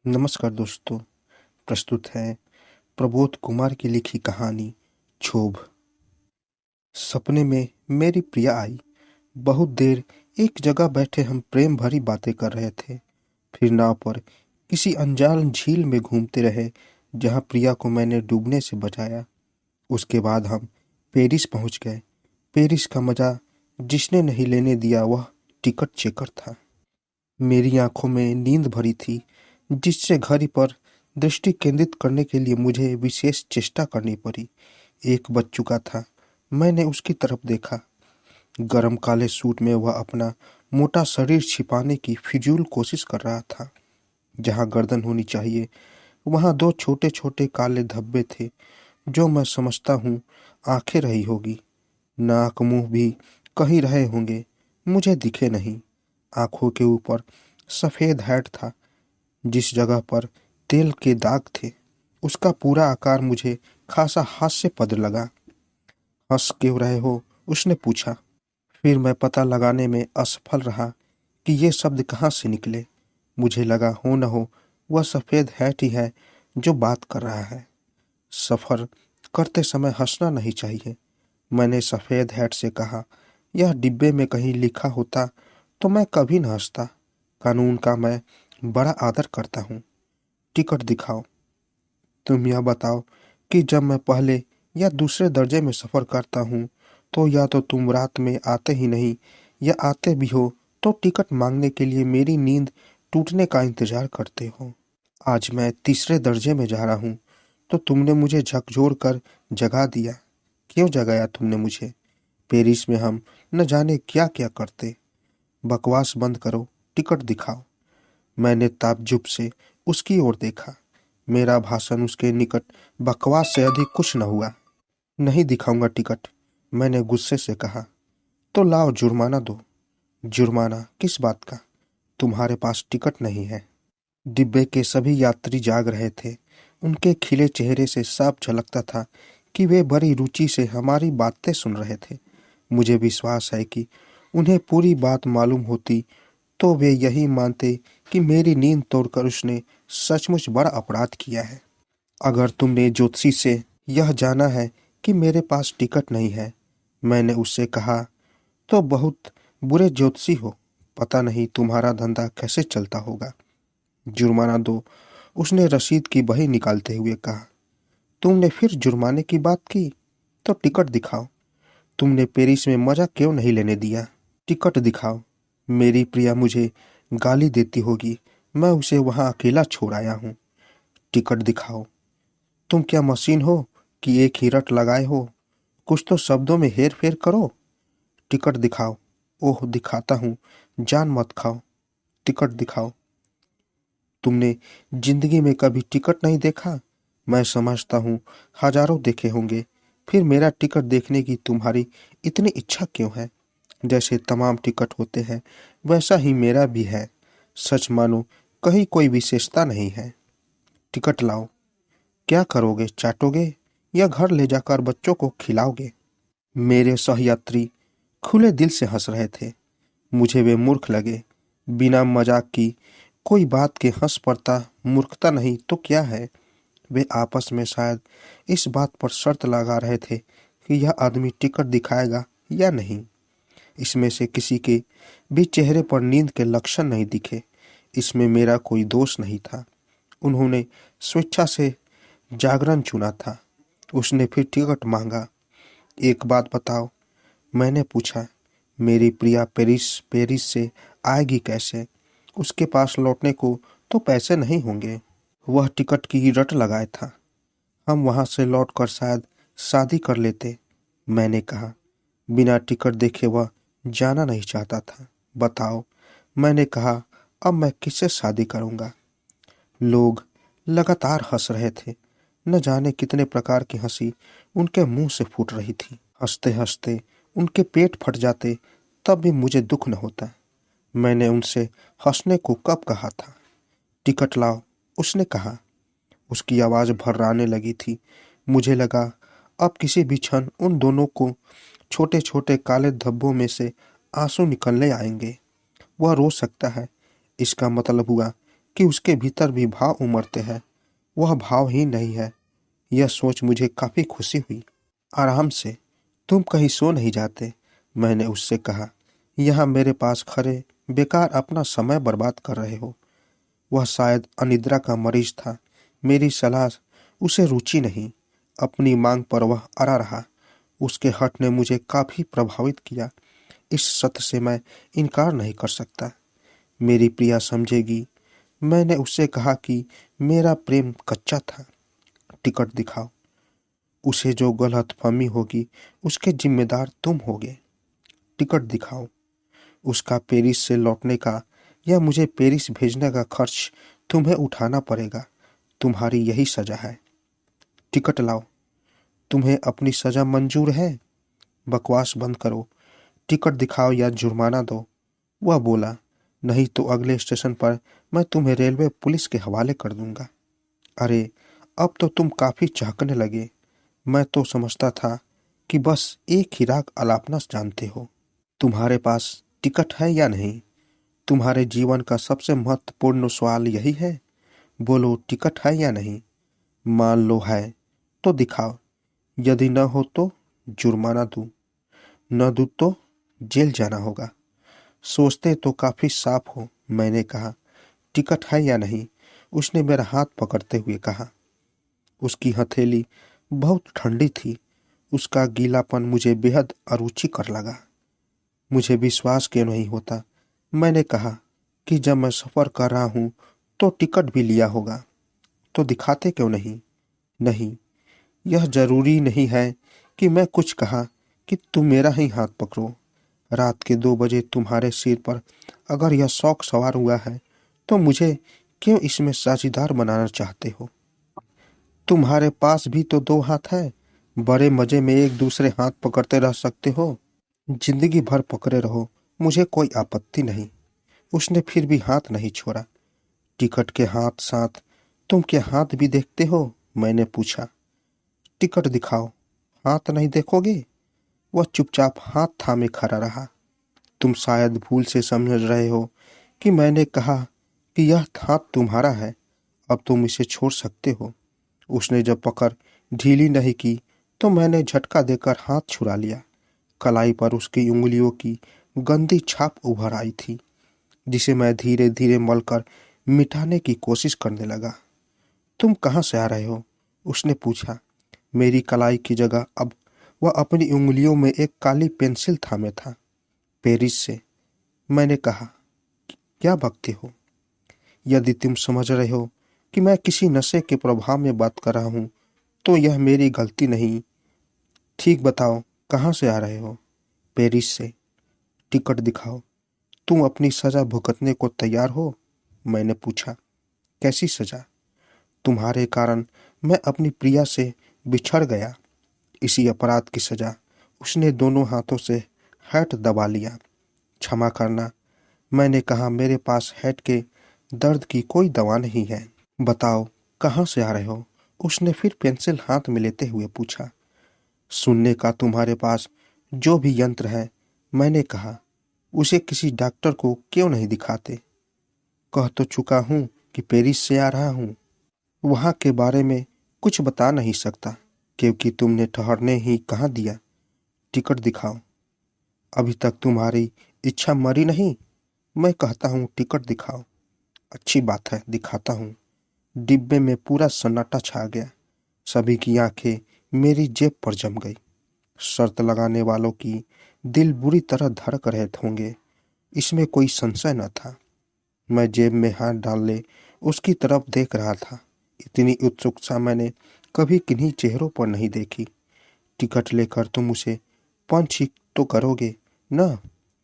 नमस्कार दोस्तों। प्रस्तुत है प्रबोध कुमार की लिखी कहानी क्षोभ। सपने में मेरी प्रिया आई। बहुत देर एक जगह बैठे हम प्रेम भरी बातें कर रहे थे। फिर नाव पर किसी अनजान झील में घूमते रहे जहां प्रिया को मैंने डूबने से बचाया। उसके बाद हम पेरिस पहुंच गए। पेरिस का मजा जिसने नहीं लेने दिया वह टिकट चेकर था। मेरी आंखों में नींद भरी थी, जिससे घड़ी पर दृष्टि केंद्रित करने के लिए मुझे विशेष चेष्टा करनी पड़ी। एक बज चुका था। मैंने उसकी तरफ देखा। गरम काले सूट में वह अपना मोटा शरीर छिपाने की फिजूल कोशिश कर रहा था। जहां गर्दन होनी चाहिए वहां दो छोटे छोटे काले धब्बे थे, जो मैं समझता हूँ आंखें रही होगी। नाक मुंह भी कहीं रहे होंगे, मुझे दिखे नहीं। आंखों के ऊपर सफेद हैट था। जिस जगह पर तेल के दाग थे उसका पूरा आकार मुझे खासा हास्यपद लगा। हंस क्यों रहे हो? उसने पूछा। फिर मैं पता लगाने में असफल रहा कि ये शब्द कहाँ से निकले। मुझे लगा हो न हो वह सफेद हैट ही है जो बात कर रहा है। सफर करते समय हंसना नहीं चाहिए, मैंने सफेद हैट से कहा। यह डिब्बे में कहीं लिखा होता तो मैं कभी न हंसता। कानून का मैं बड़ा आदर करता हूँ। टिकट दिखाओ। तुम यह बताओ कि जब मैं पहले या दूसरे दर्जे में सफ़र करता हूँ तो या तो तुम रात में आते ही नहीं, या आते भी हो तो टिकट मांगने के लिए मेरी नींद टूटने का इंतजार करते हो। आज मैं तीसरे दर्जे में जा रहा हूँ तो तुमने मुझे झकझोर कर जगा दिया। क्यों जगाया तुमने मुझे? पेरिस में हम न जाने क्या क्या करते। बकवास बंद करो, टिकट दिखाओ। मैंने ताज्जुब से उसकी ओर देखा। मेरा भाषण उसके निकट बकवास से अधिक कुछ न हुआ। नहीं दिखाऊंगा टिकट, मैंने गुस्से से कहा। तो लाओ जुर्माना दो। जुर्माना किस बात का? तुम्हारे पास टिकट नहीं है। डिब्बे के सभी यात्री जाग रहे थे। उनके खिले चेहरे से साफ झलकता था कि वे बड़ी रुचि से हमारी बातें सुन रहे थे। मुझे विश्वास है कि उन्हें पूरी बात मालूम होती तो वे यही मानते कि मेरी नींद तोड़कर उसने सचमुच बड़ा अपराध किया है। अगर तुमने ज्योतिषी से यह जाना है कि मेरे पास टिकट नहीं है, मैंने उससे कहा, तो बहुत बुरे ज्योतिषी हो। पता नहीं तुम्हारा धंधा कैसे चलता होगा। जुर्माना दो, उसने रसीद की बही निकालते हुए कहा। तुमने फिर जुर्माने की बात की? तो टिकट दिखाओ। तुमने पेरिस में मजा क्यों नहीं लेने दिया? टिकट दिखाओ। मेरी प्रिया मुझे गाली देती होगी, मैं उसे वहां अकेला छोड़ आया हूँ। टिकट दिखाओ। तुम क्या मशीन हो कि एक ही रट लगाए हो? कुछ तो शब्दों में हेर फेर करो। टिकट दिखाओ। ओह दिखाता हूँ, जान मत खाओ। टिकट दिखाओ। तुमने जिंदगी में कभी टिकट नहीं देखा? मैं समझता हूँ हजारों देखे होंगे। फिर मेरा टिकट देखने की तुम्हारी इतनी इच्छा क्यों है? जैसे तमाम टिकट होते हैं वैसा ही मेरा भी है। सच मानो कहीं कोई विशेषता नहीं है। टिकट लाओ। क्या करोगे? चाटोगे या घर ले जाकर बच्चों को खिलाओगे? मेरे सहयात्री खुले दिल से हंस रहे थे। मुझे वे मूर्ख लगे। बिना मजाक की कोई बात के हंस पड़ता मूर्खता नहीं तो क्या है। वे आपस में शायद इस बात पर शर्त लगा रहे थे कि यह आदमी टिकट दिखाएगा या नहीं। इसमें से किसी के भी चेहरे पर नींद के लक्षण नहीं दिखे। इसमें मेरा कोई दोष नहीं था। उन्होंने स्वेच्छा से जागरण चुना था। उसने फिर टिकट मांगा। एक बात बताओ, मैंने पूछा। मेरी प्रिया पेरिस पेरिस से आएगी कैसे? उसके पास लौटने को तो पैसे नहीं होंगे। वह टिकट की रट लगाए था। हम वहां से लौटकर शायद शादी कर लेते, मैंने कहा। बिना टिकट देखे वह जाना नहीं चाहता था। बताओ, मैंने कहा। अब मैं किससे शादी करूंगा? लोग लगातार हंस रहे थे। न जाने कितने प्रकार की हंसी उनके मुंह से फूट रही थी। हंसते हंसते उनके पेट फट जाते तब भी मुझे दुख न होता। मैंने उनसे हंसने को कब कहा था? टिकट लाओ, उसने कहा। उसकी आवाज़ भर्राने लगी थी। मुझे लगा अब किसी भी क्षण उन दोनों को छोटे छोटे काले धब्बों में से आंसू निकलने आएंगे। वह रो सकता है, इसका मतलब हुआ कि उसके भीतर भी भाव उमड़ते हैं, वह भाव ही नहीं है। यह सोच मुझे काफी खुशी हुई। आराम से, तुम कहीं सो नहीं जाते? मैंने उससे कहा। यहाँ मेरे पास खड़े बेकार अपना समय बर्बाद कर रहे हो। वह शायद अनिद्रा का मरीज था। मेरी सलाह उसे रुचि नहीं। अपनी मांग पर वह अड़ा रहा। उसके हट ने मुझे काफी प्रभावित किया। इस सत्य से मैं इनकार नहीं कर सकता। मेरी प्रिया समझेगी। मैंने उससे कहा कि मेरा प्रेम कच्चा था। टिकट दिखाओ। उसे जो गलतफहमी होगी उसके जिम्मेदार तुम होगे। टिकट दिखाओ। उसका पेरिस से लौटने का या मुझे पेरिस भेजने का खर्च तुम्हें उठाना पड़ेगा। तुम्हारी यही सजा है। टिकट लाओ। तुम्हें अपनी सजा मंजूर है? बकवास बंद करो। टिकट दिखाओ या जुर्माना दो। वह बोला, नहीं तो अगले स्टेशन पर मैं तुम्हें रेलवे पुलिस के हवाले कर दूंगा। अरे, अब तो तुम काफी चहकने लगे। मैं तो समझता था कि बस एक ही राग अलापना जानते हो। तुम्हारे पास टिकट है या नहीं? तुम्हारे जीवन का सबसे महत्वपूर्ण सवाल यही है। बोलो, टिकट है या नहीं? मान लो है तो दिखाओ। यदि न हो तो जुर्माना दूं। न दूं तो जेल जाना होगा। सोचते तो काफी साफ हो। मैंने कहा। टिकट है या नहीं? उसने मेरा हाथ पकड़ते हुए कहा। उसकी हथेली बहुत ठंडी थी। उसका गीलापन मुझे बेहद अरुचिकर लगा। मुझे विश्वास क्यों नहीं होता। मैंने कहा कि जब मैं सफर कर रहा हूं तो टिकट भी लिया होगा। तो दिखाते क्यों नहीं? नहीं, यह जरूरी नहीं है कि मैं कुछ कहा कि तुम मेरा ही हाथ पकड़ो। रात के 2 बजे तुम्हारे सिर पर अगर यह शौक सवार हुआ है तो मुझे क्यों इसमें साझीदार बनाना चाहते हो? तुम्हारे पास भी तो 2 हाथ है। बड़े मजे में एक दूसरे हाथ पकड़ते रह सकते हो। जिंदगी भर पकड़े रहो, मुझे कोई आपत्ति नहीं। उसने फिर भी हाथ नहीं छोड़ा। टिकट के हाथ साथ तुम क्या हाथ भी देखते हो? मैंने पूछा। टिकट दिखाओ। हाथ नहीं देखोगे? वह चुपचाप हाथ थामे खड़ा रहा। तुम शायद भूल से समझ रहे हो कि मैंने कहा कि यह हाथ तुम्हारा है, अब तुम इसे छोड़ सकते हो। उसने जब पकड़ ढीली नहीं की तो मैंने झटका देकर हाथ छुड़ा लिया। कलाई पर उसकी उंगलियों की गंदी छाप उभर आई थी, जिसे मैं धीरे धीरे मलकर मिटाने की कोशिश करने लगा। तुम कहाँ से आ रहे हो? उसने पूछा। मेरी कलाई की जगह अब वह अपनी उंगलियों में एक काली पेंसिल थामे था। पेरिस से। मैंने कहा। क्या बकते हो? यदि तुम समझ रहे हो कि मैं किसी नशे के प्रभाव में बात कर रहा हूं तो यह मेरी गलती नहीं। ठीक बताओ, कहाँ से आ रहे हो? पेरिस से। टिकट दिखाओ। तुम अपनी सजा भुगतने को तैयार हो? मैंने पूछा। कैसी सजा? तुम्हारे कारण मैं अपनी प्रिया से बिछड़ गया, इसी अपराध की सजा। उसने दोनों हाथों से हैट दबा लिया। क्षमा करना, मैंने कहा। मेरे पास हैट के दर्द की कोई दवा नहीं है। बताओ, कहाँ से आ रहे हो? उसने फिर पेंसिल हाथ में लेते हुए पूछा। सुनने का तुम्हारे पास जो भी यंत्र है, मैंने कहा, उसे किसी डॉक्टर को क्यों नहीं दिखाते? कह तो चुका हूं कि पेरिस से आ रहा हूं। वहां के बारे में कुछ बता नहीं सकता क्योंकि तुमने ठहरने ही कहाँ दिया। टिकट दिखाओ। अभी तक तुम्हारी इच्छा मरी नहीं। मैं कहता हूँ टिकट दिखाओ। अच्छी बात है, दिखाता हूँ। डिब्बे में पूरा सन्नाटा छा गया। सभी की आंखें मेरी जेब पर जम गई। शर्त लगाने वालों की दिल बुरी तरह धड़क रहे होंगे, इसमें कोई संशय न था। मैं जेब में हाथ डालने उसकी तरफ देख रहा था। इतनी उत्सुकता मैंने कभी किन्हीं चेहरों पर नहीं देखी। टिकट लेकर तुम उसे पंच ही तो करोगे न?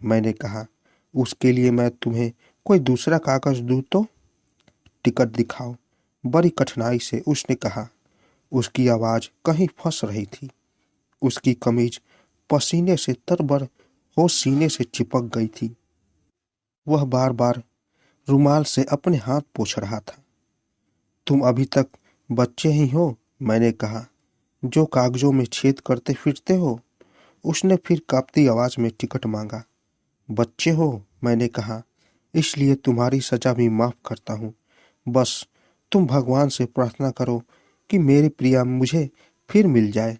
मैंने कहा। उसके लिए मैं तुम्हें कोई दूसरा कागज दूं तो? टिकट दिखाओ। बड़ी कठिनाई से उसने कहा। उसकी आवाज कहीं फंस रही थी। उसकी कमीज पसीने से तरबड़ हो सीने से चिपक गई थी। वह बार बार रुमाल से अपने हाथ पोंछ रहा था। तुम अभी तक बच्चे ही हो, मैंने कहा, जो कागजों में छेद करते फिरते हो। उसने फिर कांपती आवाज में टिकट मांगा। बच्चे हो, मैंने कहा, इसलिए तुम्हारी सजा भी माफ करता हूँ। बस तुम भगवान से प्रार्थना करो कि मेरी प्रिया मुझे फिर मिल जाए।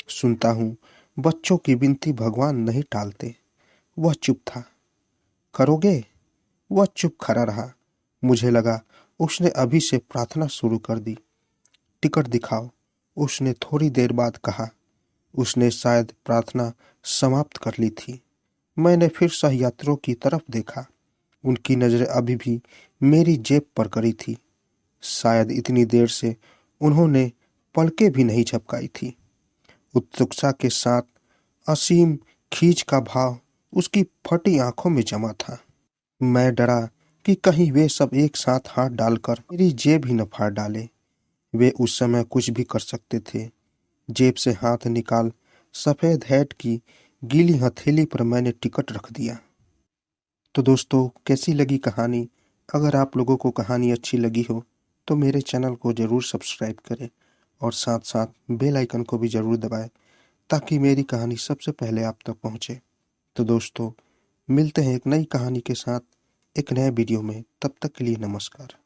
सुनता हूँ बच्चों की विनती भगवान नहीं टालते। वह चुप था। करोगे? वह चुप खड़ा रहा। मुझे लगा उसने अभी से प्रार्थना शुरू कर दी। टिकट दिखाओ, उसने थोड़ी देर बाद कहा। उसने शायद प्रार्थना समाप्त कर ली थी। मैंने फिर सहयात्रियों की तरफ देखा। उनकी नजरें अभी भी मेरी जेब पर गड़ी थी। शायद इतनी देर से उन्होंने पलकें भी नहीं झपकाई थी। उत्सुकता के साथ असीम खींच का भाव उसकी फटी आंखों में जमा था। मैं डरा कि कहीं वे सब एक साथ हाथ डालकर मेरी जेब ही न फाड़ डाले। वे उस समय कुछ भी कर सकते थे। जेब से हाथ निकाल सफेद हैट की गीली हथेली पर मैंने टिकट रख दिया। तो दोस्तों, कैसी लगी कहानी? अगर आप लोगों को कहानी अच्छी लगी हो तो मेरे चैनल को ज़रूर सब्सक्राइब करें और साथ साथ बेल आइकन को भी ज़रूर दबाएं ताकि मेरी कहानी सबसे पहले आप तक पहुंचे। तो दोस्तों, मिलते हैं एक नई कहानी के साथ एक नए वीडियो में। तब तक के लिए नमस्कार।